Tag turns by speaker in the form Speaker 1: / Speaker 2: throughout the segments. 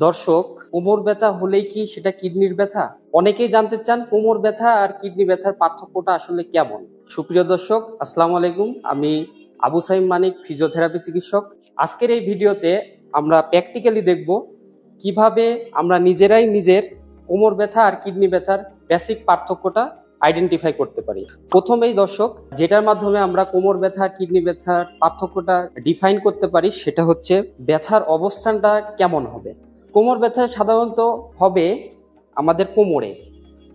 Speaker 1: দর্শক, কোমর ব্যথা হলেই কি সেটা কিডনির ব্যথা? অনেকেই জানতে চান কোমর ব্যথা আর কিডনি ব্যথার পার্থক্যটা আসলে কেমন। সুপ্রিয় দর্শক, আসসালামু আলাইকুম। আমি আবু সাইম মানিক, ফিজিওথেরাপি চিকিৎসক। আজকের এই ভিডিওতে আমরা প্র্যাকটিক্যালি দেখব কিভাবে আমরা নিজেরাই নিজের কোমর ব্যথা আর কিডনি ব্যথার বেসিক পার্থক্যটা আইডেন্টিফাই করতে পারি। প্রথমেই দর্শক, যেটার মাধ্যমে আমরা কোমর ব্যথা আর কিডনি ব্যথার পার্থক্যটা ডিফাইন করতে পারি সেটা হচ্ছে ব্যথার অবস্থানটা কেমন হবে। কোমর ব্যথা সাধারণত হবে আমাদের কোমরে,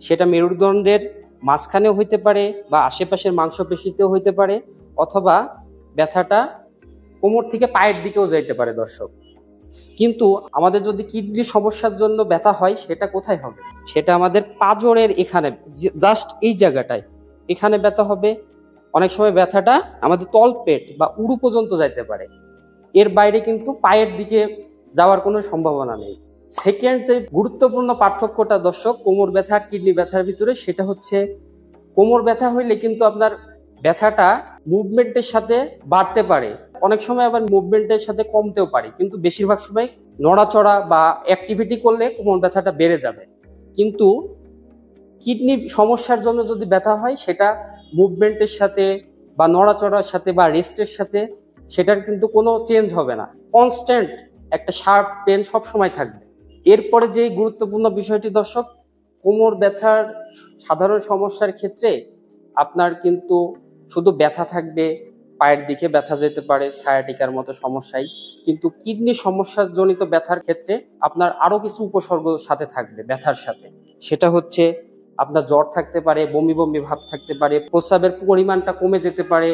Speaker 1: সেটা মেরুদণ্ডের মাঝখানেও হইতে পারে বা আশেপাশের মাংসপেশিতেও হইতে পারে, অথবা ব্যথাটা কোমর থেকে পায়ের দিকেও যাইতে পারে দর্শক। কিন্তু আমাদের যদি কিডনি সমস্যার জন্য ব্যথা হয় সেটা কোথায় হবে? সেটা আমাদের পাঁজরের এখানে, জাস্ট এই জায়গাটায়, এখানে ব্যথা হবে। অনেক সময় ব্যথাটা আমাদের তলপেট বা উরু পর্যন্ত যাইতে পারে, এর বাইরে কিন্তু পায়ের দিকে যাওয়ার কোনো সম্ভাবনা নেই। সেকেন্ড যে গুরুত্বপূর্ণ পার্থক্যটা দর্শক কোমর ব্যথা আর কিডনি ব্যথার ভিতরে, সেটা হচ্ছে কোমর ব্যথা হইলে কিন্তু আপনার ব্যথাটা মুভমেন্টের সাথে বাড়তে পারে, অনেক সময় আবার মুভমেন্টের সাথে কমতেও পারে, কিন্তু বেশিরভাগ সময় নড়াচড়া বা অ্যাক্টিভিটি করলে কোমর ব্যথাটা বেড়ে যাবে। কিন্তু কিডনি সমস্যার জন্য যদি ব্যথা হয় সেটা মুভমেন্টের সাথে বা নড়াচড়ার সাথে বা রেস্টের সাথে সেটার কিন্তু কোনো চেঞ্জ হবে না, কনস্ট্যান্ট একটা শার্প পেন সবসময় থাকবে। এরপরে যে গুরুত্বপূর্ণ বিষয়টি দর্শক, কোমর ব্যথার সাধারণ সমস্যার ক্ষেত্রে আপনার কিন্তু শুধু ব্যথা থাকবে, পায়ের দিকে ব্যথা যেতে পারে সায়াটিকার মতো সমস্যায়, কিন্তু কিডনি সমস্যা জনিত ব্যথার ক্ষেত্রে আপনার আরো কিছু উপসর্গ সাথে থাকবে ব্যথার সাথে। সেটা হচ্ছে আপনার জ্বর থাকতে পারে, বমি বমি ভাব থাকতে পারে, প্রস্রাবের পরিমাণটা কমে যেতে পারে,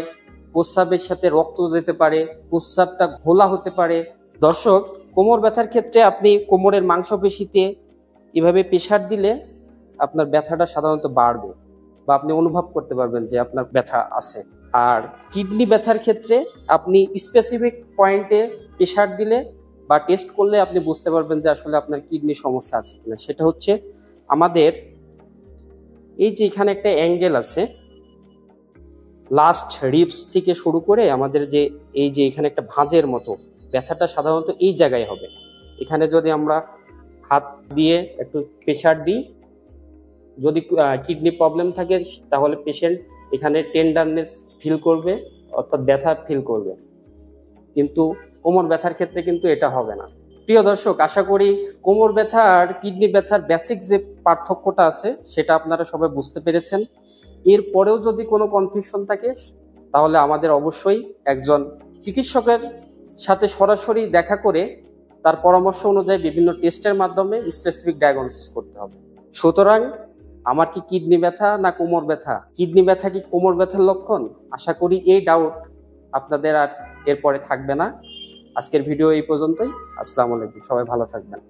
Speaker 1: প্রস্রাবের সাথে রক্ত যেতে পারে, প্রস্রাবটা ঘোলা হতে পারে। দর্শক, কোমর ব্যথার ক্ষেত্রে আপনি কোমরের মাংসপেশিতে এভাবে প্রেসার দিলে আপনার ব্যথাটা সাধারণত বাড়বে বা আপনি অনুভব করতে পারবেন যে আপনার ব্যথা আছে। আর কিডনি ব্যথার ক্ষেত্রে আপনি স্পেসিফিক পয়েন্টে প্রেসার দিলে বা টেস্ট করলে আপনি বুঝতে পারবেন যে আসলে আপনার কিডনি সমস্যা আছে কিনা। সেটা হচ্ছে আমাদের এই যে এখানে একটা অ্যাঙ্গেল আছে, লাস্ট রিবস থেকে শুরু করে আমাদের যে এই যে এখানে একটা ভাঁজের মতো, ব্যথাটা সাধারণত এই জায়গায় হবে। এখানে যদি আমরা হাত দিয়ে একটু প্রেসার দিই, যদি কিডনি প্রবলেম থাকে তাহলে পেশেন্ট এখানে টেন্ডারনেস ফিল করবে, অর্থাৎ ব্যথা ফিল করবে। কিন্তু কোমর ব্যথার ক্ষেত্রে কিন্তু এটা হবে না। প্রিয় দর্শক, আশা করি কোমর ব্যথা আর কিডনি ব্যথার বেসিক যে পার্থক্যটা আছে সেটা আপনারা সবাই বুঝতে পেরেছেন। এরপরেও যদি কোনো কনফিউশন থাকে তাহলে আমাদের অবশ্যই একজন চিকিৎসকের সাথে সরাসরি দেখা করে তার পরামর্শ অনুযায়ী বিভিন্ন টেস্টের মাধ্যমে স্পেসিফিক ডায়াগনোসিস করতে হবে। সুতরাং আমার কি কিডনি ব্যথা না কোমর ব্যথা, কিডনি ব্যথা কি কোমর ব্যথার লক্ষণ? আশা করি এই ডাউট আপনাদের আর এরপরে থাকবে না। আজকের ভিডিও এই পর্যন্তই। আসসালামু আলাইকুম, সবাই ভালো থাকবেন।